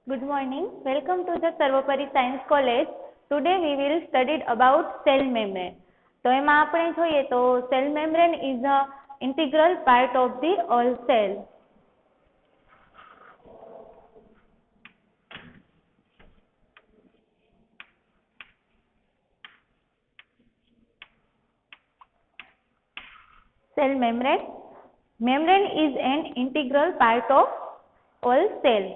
Good morning. Welcome to the Sarvapari Science College. Today we will study about cell membrane. તો એમાં આપણે જોઈએ તો cell membrane is a integral part of the all cell. Cell membrane. Membrane is an integral part of all cell.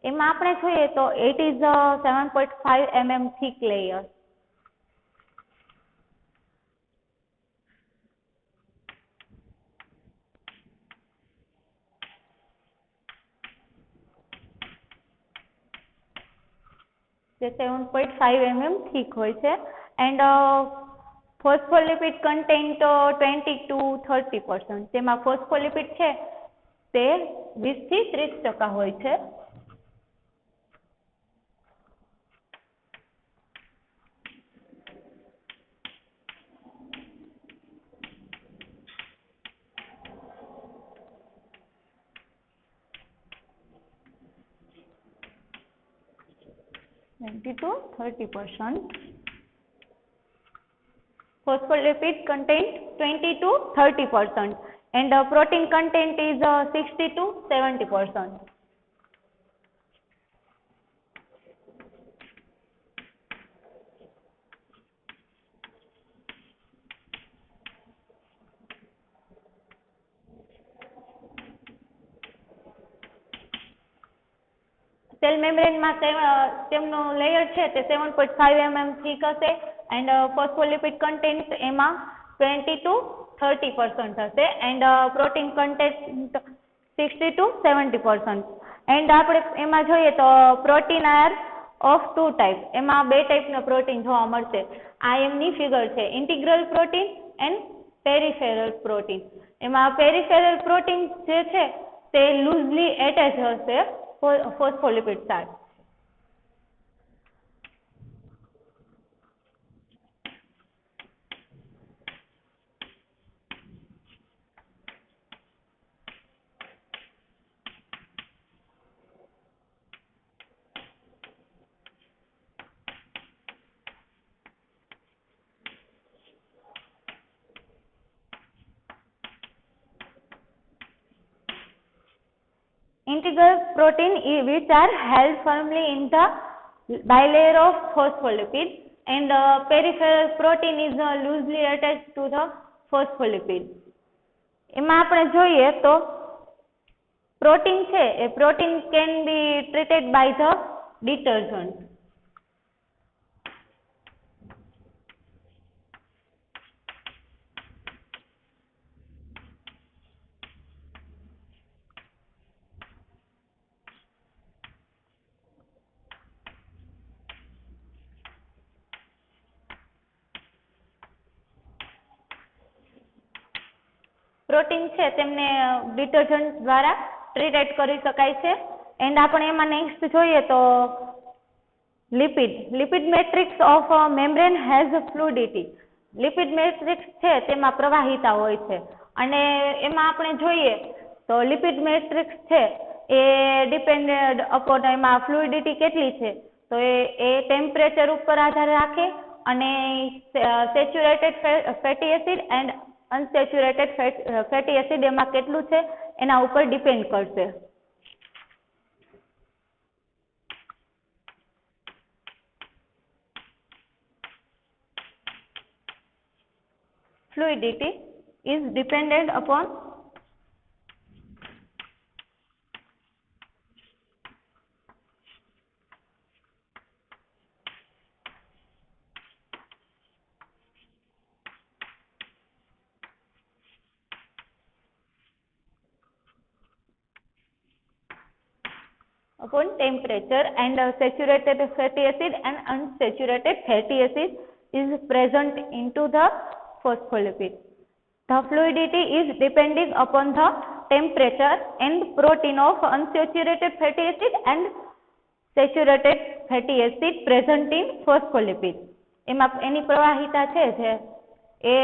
એમાં આપણે જોઈએ તો it is a 7.5 mm thick layer. જે 7.5 mm thick હોય છે and phospholipid content 20 to 30%. જેમાં phospholipid છે તે 20 થી 30% હોય છે. to 30%. Phospholipid content 20 to 30% and protein content is 60 to 70%. Cell મેમ્બ્રેનમાં તેમનો લેયર છે તે 7.5 mm થીક હશે એન્ડ ફોસ્ફોલિપિડ કન્ટેન્ટ એમાં 20 to 30% હશે and protein content 60 to 70%. And આપણે એમાં જોઈએ તો protein are of two type, એમાં બે ટાઈપના પ્રોટીન જોવા મળશે. આ એમની ફિગર છે, integral protein and peripheral protein. એમાં પેરિફેરલ પ્રોટીન જે છે તે લૂઝલી એટેચ હશે phospholipid side. Integral protein which are held firmly in the bilayer of phospholipid and peripheral protein is loosely attached to the phospholipid. એમાં આપણે જોઈએ તો protein છે એ protein can be treated by the detergent. Protein છે તેમને detergent દ્વારા treated કરી શકાય છે. એન્ડ આપણે એમાં નેક્સ્ટ જોઈએ તો lipid matrix of membrane has fluidity. Lipid matrix છે તેમાં પ્રવાહિતા હોય છે અને એમાં આપણે જોઈએ તો લિપિડ મેટ્રિક્સ છે એ ડિપેન્ડેડ અપોન એમાં ફ્લુઇડિટી કેટલી છે તો એ ટેમ્પરેચર ઉપર આધાર રાખે અને saturated fatty acid and unsaturated fatty acid એમાં કેટલું છે એના ઉપર ડિપેન્ડ કરશે. Fluidity is dependent upon temperature and saturated fatty acid and unsaturated fatty acid is present into the phospholipid. The fluidity is depending upon the temperature and protein of unsaturated fatty acid and saturated fatty acid present in phospholipid. એમાં એની પ્રવાહિતા છે જે એ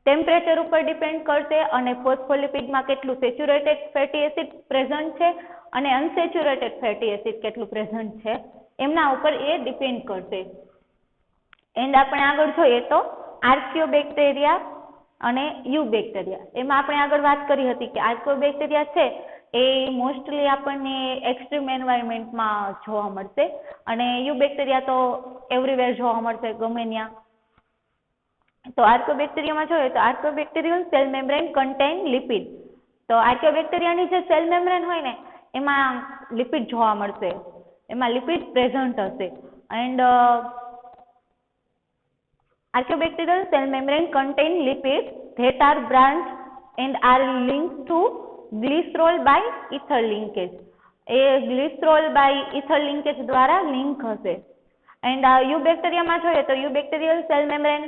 temperature ઉપર depend કરશે અને ફોસ્ફોલિપિડમાં કેટલું saturated fatty acid present છે અને unsaturated fatty acid કેટલું પ્રેઝન્ટ છે એમના ઉપર એ ડિપેન્ડ કરશે. એન્ડ આપણે આગળ જોઈએ તો આર્કિયોબેક્ટેરિયા અને યુ બેક્ટેરિયા. એમાં આપણે આગળ વાત કરી હતી કે આર્કિયોબેક્ટેરિયા છે એ મોસ્ટલી આપણને એક્સ્ટ્રીમ એન્વાયરમેન્ટમાં જોવા મળશે અને યુ બેક્ટેરિયા તો એવરીવેર જોવા મળશે ગમે ત્યાં. તો આર્કિયોબેક્ટેરિયામાં જોઈએ તો આર્કિયોબેક્ટેરિયલ સેલ મેમ્બ્રેન કન્ટેન લિપિડ. તો આર્કિયોબેક્ટેરિયાની જે સેલ મેમ્બ્રેન હોય ને એમાં લિપિડ જોવા મળશે, એમાં લિપિડ પ્રેઝન્ટ હશે. And archaeobacterial cell membrane contain lipid that are branched and are linked to glycerol by ether linkage. એ ગ્લિસરોલ બાય ઇથર લિંકેજ દ્વારા લિંક હશે. એન્ડ યુ બેક્ટેરિયામાં જોઈએ તો eubacterial cell membrane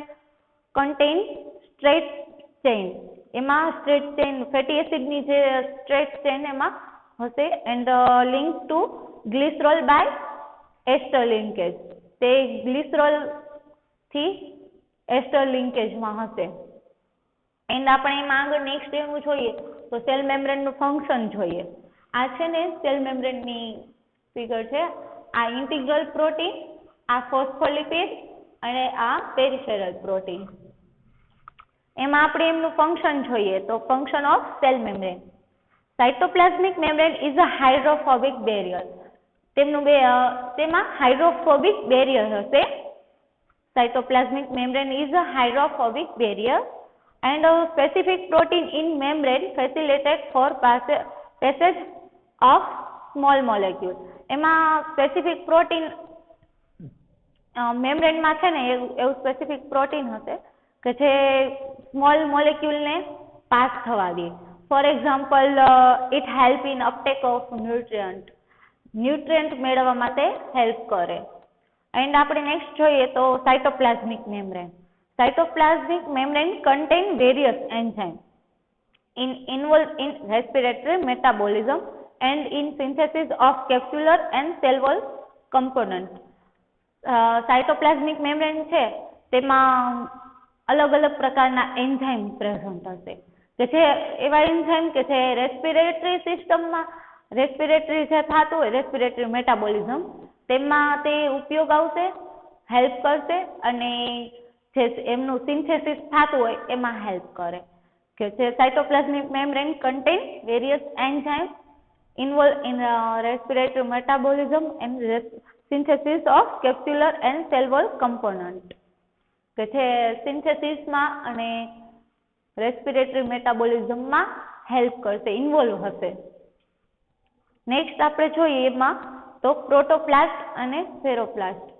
contain straight chain. એમાં straight chain fatty એસિડની જે સ્ટ્રેટ ચેઇન એમાં હશે. And link to glycerol by ester linkage. તે ગ્લિસરોલ થી એસ્ટર લિંકેજમાં હશે. એન્ડ આપણે એમાં આગળ નેક્સ્ટ એવું જોઈએ તો સેલ મેમ્બ્રેનનું ફંક્શન જોઈએ. આ છે ને સેલ મેમ્બ્રેનની ફિગર છે. આ ઇન્ટિગ્રલ પ્રોટીન, આ ફોસ્ફોલિપિડ અને આ પેરિફેરલ પ્રોટીન. એમાં આપણે એમનું ફંક્શન જોઈએ તો function of cell membrane. Cytoplasmic membrane is a hydrophobic barrier. તેમાં હાઇડ્રોફોબિક બેરિયર હશે. Cytoplasmic membrane is a hydrophobic barrier and a specific protein in membrane facilitated for passage of small molecule. એમાં specific protein મેમ્બ્રેનમાં છે ને એવું specific protein હશે કે જે small મોલેક્યુલને પાસ થવા દે. For example it help in uptake of nutrient મેળવવા માટે હેલ્પ કરે. એન્ડ આપણે નેક્સ્ટ જોઈએ તો cytoplasmic membrane. Cytoplasmic membrane contain various enzymes involved in respiratory metabolism and in synthesis of capsular and cell wall component. Cytoplasmic membrane છે તેમાં અલગ અલગ પ્રકારના એન્ઝાઇમ પ્રેઝન્ટ હશે કે જે એવા એન્ઝાઇમ કે જે રેસ્પિરેટરી સિસ્ટમમાં રેસ્પિરેટરી જે થતું હોય રેસ્પિરેટરી મેટાબોલિઝમ તેમાં તે ઉપયોગ આવશે, હેલ્પ કરશે અને જે એમનું સિન્થેસિસ થતું હોય એમાં હેલ્પ કરે. કે જે cytoplasmic membrane contain various enzyme involve in respiratory metabolism and synthesis of capsular and cell wall component. કે જે સિન્થેસિસમાં અને રેસ્પિરેટરી મેટાબોલિઝમમાં હેલ્પ કરશે, ઇન્વોલ્વ હશે. નેક્સ્ટ આપણે જોઈએ એમાં તો પ્રોટોપ્લાસ્ટ અને સ્ફેરોપ્લાસ્ટ.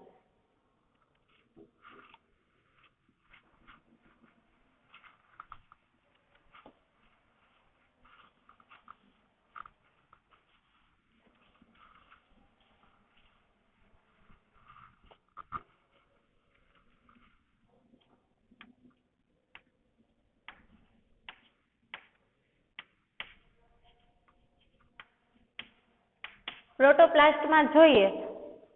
પ્રોટોપ્લાસ્ટમાં જોઈએ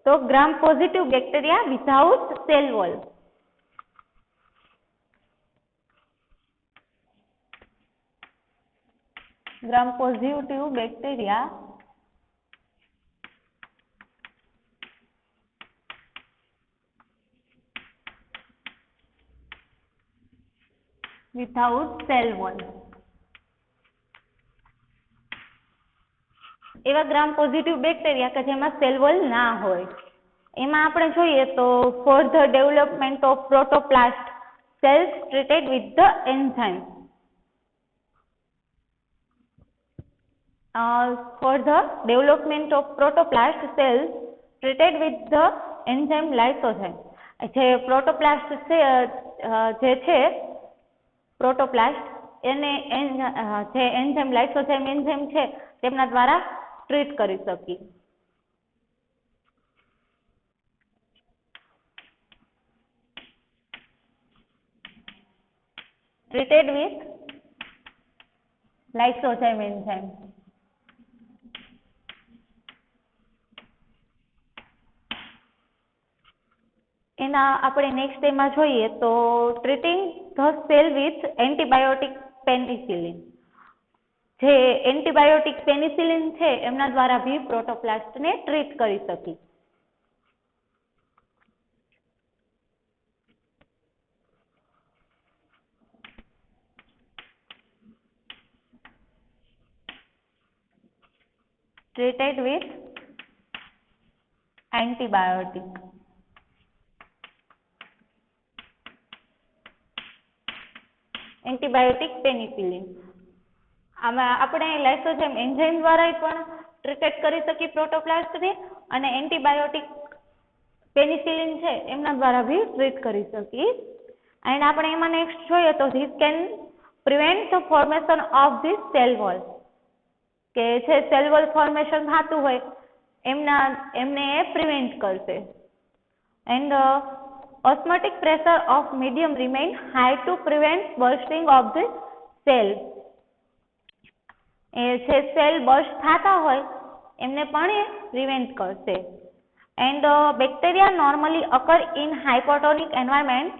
તો gram positive bacteria without cell wall. Gram positive bacteria without cell wall. એવા ગ્રામ પોઝિટિવ બેક્ટેરિયા કે જેમાં સેલ વોલ ના હોય. એમાં આપણે જોઈએ તો for the development of protoplast cells treated with the enzyme. For the development of protoplast cells treated with the enzyme lysozyme. જે પ્રોટોપ્લાસ્ટ જે છે પ્રોટોપ્લાસ્ટ એને જે એન્ઝાઇમ લાઇસોઝાઇમ એન્ઝાઇમ છે તેમના દ્વારા ટ્રીટ કરી શકીએ. Treated with lysozyme enzyme. એના આપણે નેક્સ્ટ એમાં જોઈએ તો treating the cell with antibiotic penicillin. જે એન્ટીબાયોટિક પેનિસિલિન છે એમના દ્વારા બી પ્રોટોપ્લાસ્ટને ટ્રીટ કરી શકી. treated with antibiotic. Antibiotic penicillin. આમાં આપણે લાઇસોઝાઇમ એન્ઝાઇમ દ્વારા પણ ટ્રીટેડ કરી શકીએ પ્રોટોપ્લાસ્ટને અને એન્ટીબાયોટિક પેનિસિલિન છે એમના દ્વારા બી ટ્રીટ કરી શકીએ. એન્ડ આપણે એમાં નેક્સ્ટ જોઈએ તો this can prevent the formation of this cell wall, કે જે સેલ વોલ ફોર્મેશન થતું હોય એમને એ પ્રિવેન્ટ કરશે. And osmotic pressure of medium remain high to prevent bursting of the cell. એ જે સેલ બર્સ્ટ થતા હોય એમને પણ એ પ્રિવેન્ટ કરશે. And bacteria normally occur in hypotonic environment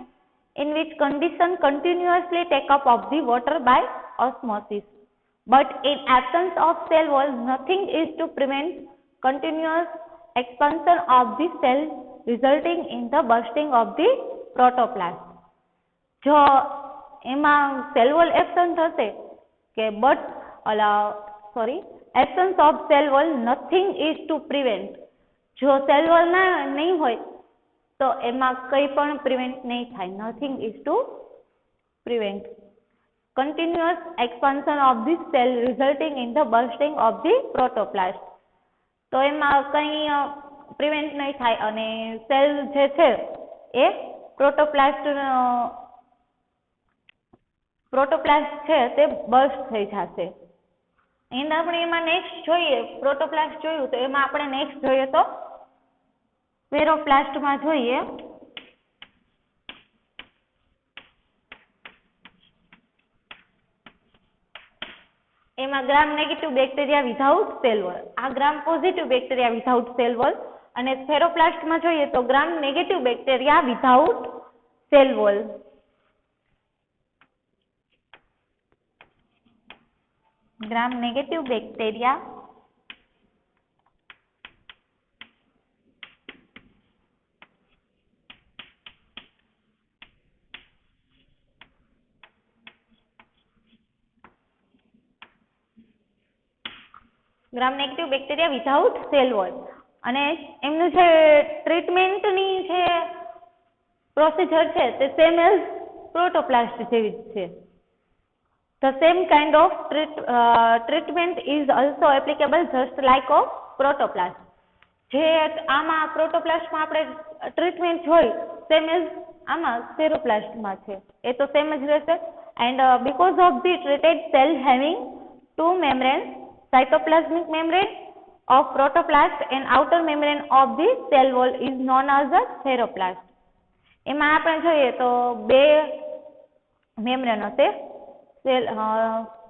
in which condition continuously take up of the water by osmosis. But in absence of cell wall, nothing is to prevent continuous expansion of the cell resulting in the bursting of the protoplast. જો એમાં cell wall absent હશે કે absence of cell wall, nothing is to prevent. જો cell wall નહીં હોય તો એમાં કંઈ પણ પ્રિવેન્ટ નહીં થાય. nothing is to prevent continuous expansion of the cell resulting in the bursting of the protoplast. તો એમાં કંઈ પ્રિવેન્ટ નહીં થાય અને સેલ જે છે એ પ્રોટોપ્લાસ્ટ છે તે બર્સ્ટ થઈ જશે. એન્ડ આપણે એમાં નેક્સ્ટ જોઈએ પ્રોટોપ્લાસ્ટ જોયું તો એમાં આપણે નેક્સ્ટ જોઈએ તો સ્ફેરોપ્લાસ્ટમાં જોઈએ. એમાં gram negative bacteria without cell wall, આ gram positive bacteria without cell wall, અને સ્ફેરોપ્લાસ્ટમાં જોઈએ તો gram negative bacteria without cell wall. Gram negative bacteria gram negative bacteria without cell wall. અને એમનું જે ટ્રીટમેન્ટની જે પ્રોસિજર છે તે સેમ એઝ પ્રોટોપ્લાસ્ટ જેવી જ છે. The same kind of treatment is also applicable just like of protoplast. જે આમાં પ્રોટોપ્લાસ્ટમાં આપણે ટ્રીટમેન્ટ જોઈ સેમ એઝ આમાં સ્ફેરોપ્લાસ્ટમાં છે એ તો સેમ જ રહેશે. And because of the treated cell having two membranes, cytoplasmic membrane of protoplast and outer membrane of the cell wall is known as the spheroplast. એમાં આપણે જોઈએ તો બે મેમ્બ્રેન હશે.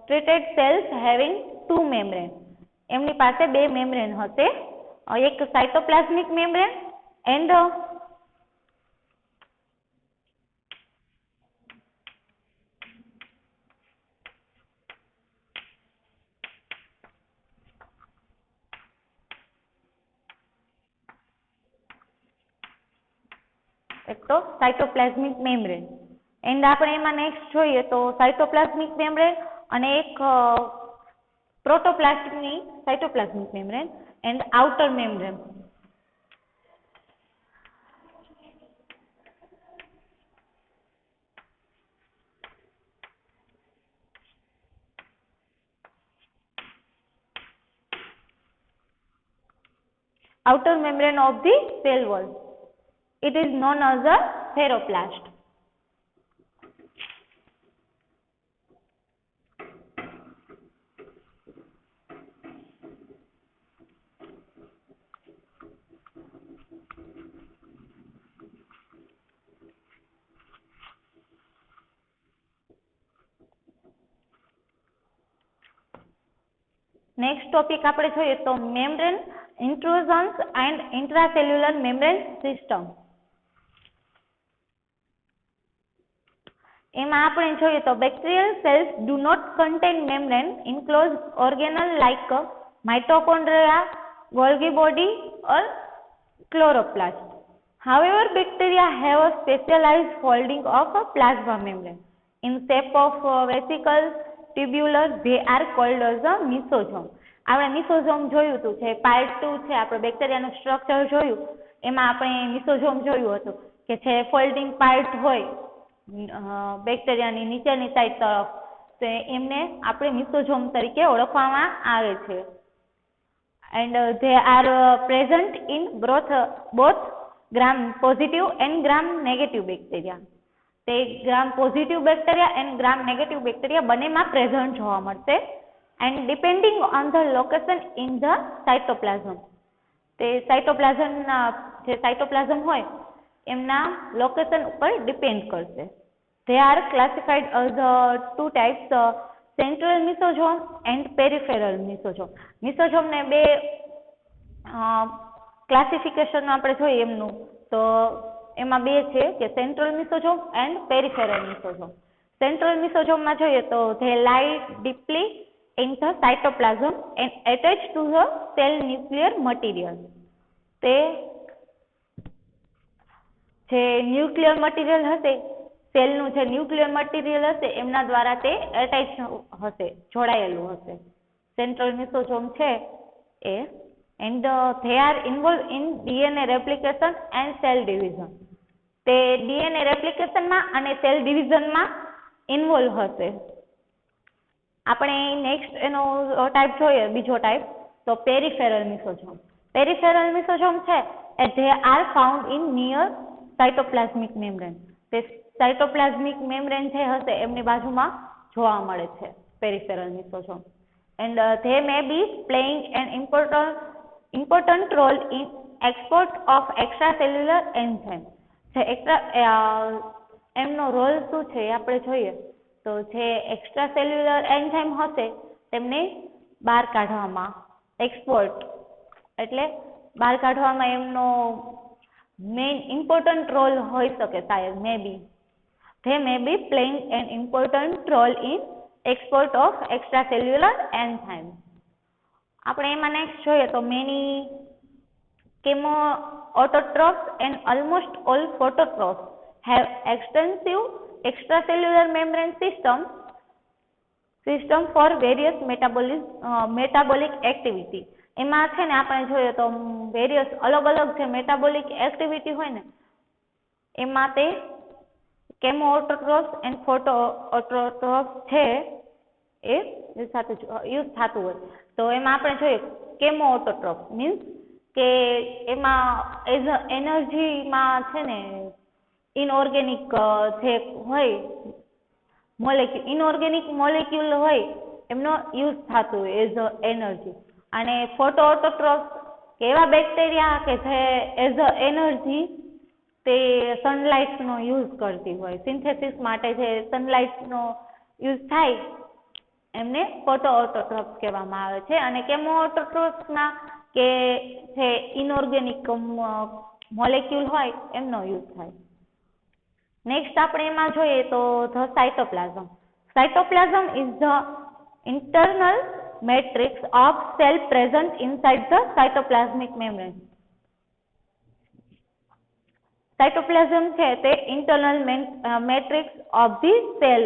treated cells having two membrane, એમની પાસે બે membrane હશે, એક સાયટોપ્લાઝમિક મેમ્બ્રેન એન્ડ એક તો સાયટોપ્લાઝમિક મેમ્બ્રેન. એન્ડ આપણે એમાં નેક્સ્ટ જોઈએ તો સાયટોપ્લાઝમિક મેમ્બ્રેન અને એક પ્રોટોપ્લાસ્ટની cytoplasmic membrane and outer membrane. outer membrane of the cell wall, it is known as a spheroplast. Next topic આપણે જોઈએ તો membrane intrusions and intracellular membrane system. એમાં આપણે જોઈએ તો bacterial cells do not contain membrane enclosed organelle like mitochondria, Golgi body or chloroplast. However, bacteria have a specialized folding of a plasma membrane in shape of vesicles, tubular. They are called as a mesosome. આપણે મિસોઝોમ જોયું હતું છે part 2 છે આપણે બેક્ટેરિયાનું structure જોયું એમાં આપણે મિસોઝોમ જોયું હતું કે છે ફોલ્ડિંગ પાર્ટ હોય બેક્ટેરિયાની નીચેની સાઈડ તરફ તો એમને આપણે મિસોઝોમ તરીકે ઓળખવામાં આવે છે and they are present in both gram positive and gram negative bacteria. તે gram positive bacteria and gram negative bacteria બંનેમાં પ્રેઝન્ટ જોવા મળશે and depending on the location in the cytoplasm. તે સાયટોપ્લાઝમના જે સાયટોપ્લાઝમ હોય એમના લોકેશન ઉપર ડિપેન્ડ કરશે. They are classified as two types, central mesosome and peripheral mesosome. મિસોઝોમને બે ક્લાસિફિકેશન આપણે જોઈએ એમનું તો એમાં બે છે કે central mesosome and peripheral મિસોઝોમ. Central મિસોઝોમમાં જોઈએ તો they lie deeply in the cytoplasm and attached to the cell nuclear material. તે જે ન્યુક્લિયર મટીરિયલ હશે સેલનું જે ન્યુક્લિયર મટીરિયલ હશે એમના દ્વારા તે એટેચ હશે જોડાયેલું હશે સેન્ટ્રલ મિસોઝોમ છે એ and they are involved in DNA replication and cell division. તે DNA રેપ્લિકેશનમાં અને સેલ ડિવિઝનમાં ઇન્વોલ્વ હશે. આપણે નેક્સ્ટ એનો ટાઈપ જોઈએ બીજો ટાઈપ તો પેરિફેરલ મિસોઝોમ. પેરિફેરલ મિસોઝોમ છે એ they are found in near cytoplasmic membrane. તે સાયટોપ્લાઝમિક મેમ્બ્રેન જે હશે એમની બાજુમાં જોવા મળે છે peripheral મિસોઝોમ and they may be playing an important role in export of extracellular enzyme. જે એમનો રોલ શું છે એ આપણે જોઈએ તો જે એક્સ્ટ્રાસેલ્યુલર એન્ઝાઇમ હશે તેમને બહાર કાઢવામાં એક્સપોર્ટ એટલે બહાર કાઢવામાં એમનો મેઇન ઇમ્પોર્ટન્ટ રોલ હોઈ શકે શાયદ મે બી. They may be playing an important role in export of extracellular enzymes. આપણે એમાં નેક્સ્ટ જોઈએ તો many chemoautotrophs and almost all phototrophs have extensive extracellular membrane system for various metabolic activity. એમાં છે ને આપણે જોઈએ તો વેરિયસ અલગ અલગ જે મેટાબોલિક એક્ટિવિટી હોય ને એમાં તે કેમોઓટોટ્રોફ્સ એન્ડ ફોટોઓટોટ્રોફ્સ છે એ સાથે યુઝ થતું હોય તો એમાં આપણે જોઈએ કેમોઓટોટ્રોફ મીન્સ કે એમાં એઝ અ એનર્જીમાં છે ને ઇનઓર્ગેનિક જે હોય મોલેક્યુલ ઇનઓર્ગેનિક મોલેક્યુલ હોય એમનો યુઝ થતું હોય એઝ અ એનર્જી અને ફોટોઓટોટ્રોફ્સ કે એવા બેક્ટેરિયા કે જે એઝ અ એનર્જી તે સનલાઇટનો યુઝ કરતી હોય સિન્થેસિસ માટે જે સનલાઇટનો યુઝ થાય એમને ફોટોઓટોટ્રોફ્સ કહેવામાં આવે છે અને કેમોઓટોટ્રોફ્સમાં કે જે ઇનઓર્ગેનિક મોલેક્યુલ હોય એમનો યુઝ થાય. નેક્સ્ટ આપણે એમાં જોઈએ તો the cytoplasm. Cytoplasm is the internal matrix of cell present inside the cytoplasmic membrane. Cytoplasm છે તે internal matrix of the cell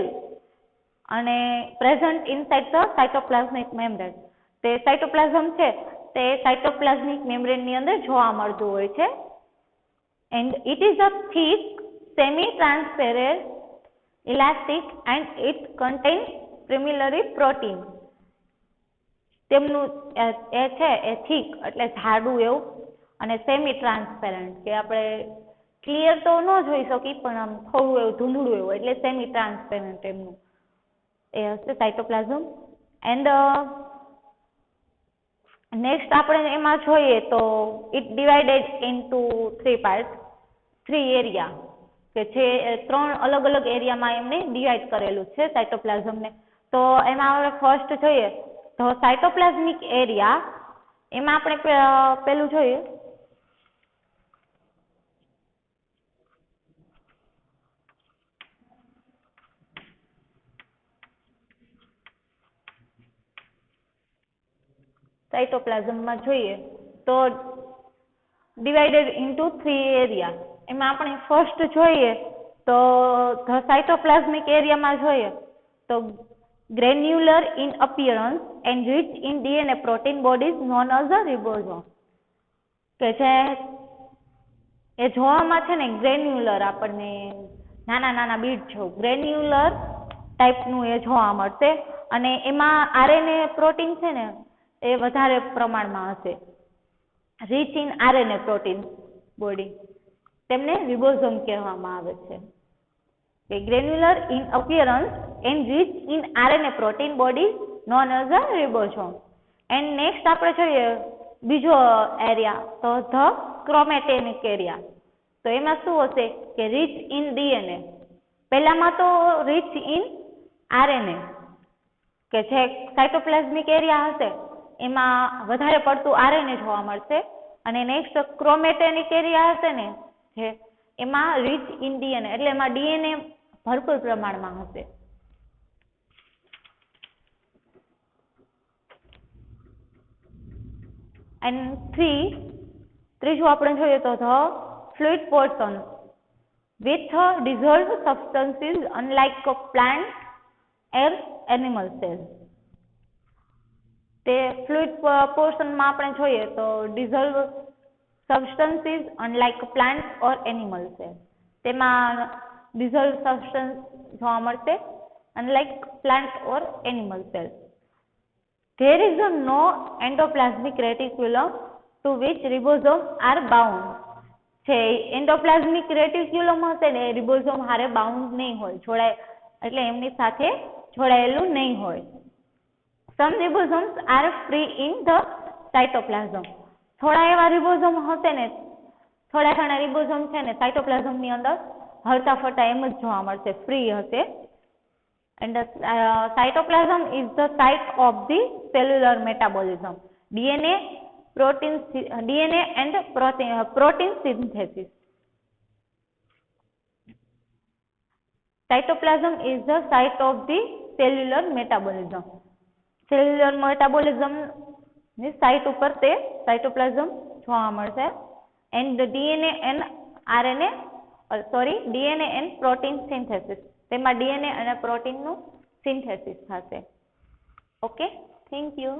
અને present inside the cytoplasmic membrane. તે સાયટોપ્લાઝમ છે તે સાયટોપ્લાઝમિક મેમ્બ્રેનની અંદર જોવા મળતું હોય છે and it is a thick semi-transparent elastic and it contains primary protein. તેમનું એ છે એ થીક એટલે જાડું એવું અને સેમી ટ્રાન્સપેરન્ટ કે આપણે ક્લિયર તો ન જોઈ શકી પણ આમ થોડું એવું ધૂંધળું એવું એટલે સેમી ટ્રાન્સપેરન્ટ એમનું એ હશે સાયટોપ્લાઝમ. એન્ડ નેક્સ્ટ આપણે એમાં જોઈએ તો it divided into 3 parts 3 area કે જે 3 અલગ અલગ એરિયામાં એમને ડિવાઈડ કરેલું છે સાયટોપ્લાઝમને. તો એમાં આપણે ફર્સ્ટ જોઈએ તો સાયટોપ્લાઝમિક એરિયા એમાં આપણે પેલું જોઈએ સાયટોપ્લાઝમમાં જોઈએ તો ડિવાઇડેડ ઇન્ટુ 3 એરિયા. એમાં આપણે ફર્સ્ટ જોઈએ તો ધ સાયટોપ્લાઝમિક એરિયામાં જોઈએ તો granular in appearance and rich in DNA protein bodies known as a ribosome. કે જે એ જોવામાં છે ને ગ્રેન્યુલર, આપણને નાના નાના બીટ જેવું ગ્રેન્યુલર ટાઈપનું એ જોવા મળશે અને એમાં આરએનએ પ્રોટીન છે ને એ વધારે પ્રમાણમાં હશે. Rich in RNA protein body, તેમને રિબોઝોમ કહેવામાં આવે છે. કે granular in appearance and rich in RNA protein body known as a ribosome. And next આપણે જોઈએ બીજો એરિયા તો ધ ક્રોમેટેનિક એરિયા. તો એમાં શું હશે કે રીચ ઇન ડીએનએ. પહેલામાં તો રીચ ઇન આરએનએ, કે જે સાયટોપ્લાઝમિક એરિયા હશે એમાં વધારે પડતું આરએનએ જોવા મળશે. અને નેક્સ્ટ ક્રોમેટેનિક એરિયા હશે ને જે એમાં રીચ ઇન ડીએનએ, એટલે એમાં ડીએનએ ભરપૂર પ્રમાણમાં હશે. એન્ડ ત્રીજું આપણે જોઈએ તો the fluid portion with dissolved substances unlike plant or animal cells. તે ફ્લુઇડ પોર્શનમાં આપણે જોઈએ તો dissolved substances unlike plant or animal cells. તેમાં dissolved substance જોવા મળશે unlike plant or animal cells. There is no endoplasmic reticulum to which ribosomes are bound. છે endoplasmic reticulum હશે ને એ રિબોઝોમ હારે બાઉન્ડ નહીં હોય, જોડાય એટલે એમની સાથે જોડાયેલું નહીં હોય. Some ribosomes are free in the cytoplasm. થોડા એવા રિબોઝોમ હશે ને, થોડા ઘણા રિબોઝોમ છે ને સાયટોપ્લાઝમની અંદર હરતા ફરતા એમ જ જોવા મળશે, ફ્રી હશે. And cytoplasm is the site of the cellular metabolism, DNA and protein synthesis. Cytoplasm is the site of the cellular metabolism. Cellular metabolism ની સાઇટ ઉપર તે સાયટોપ્લાઝમ જોવા મળશે. And the DNA and protein synthesis. તેમાં DNA અને પ્રોટીનનું synthesis થશે. Okay, thank you.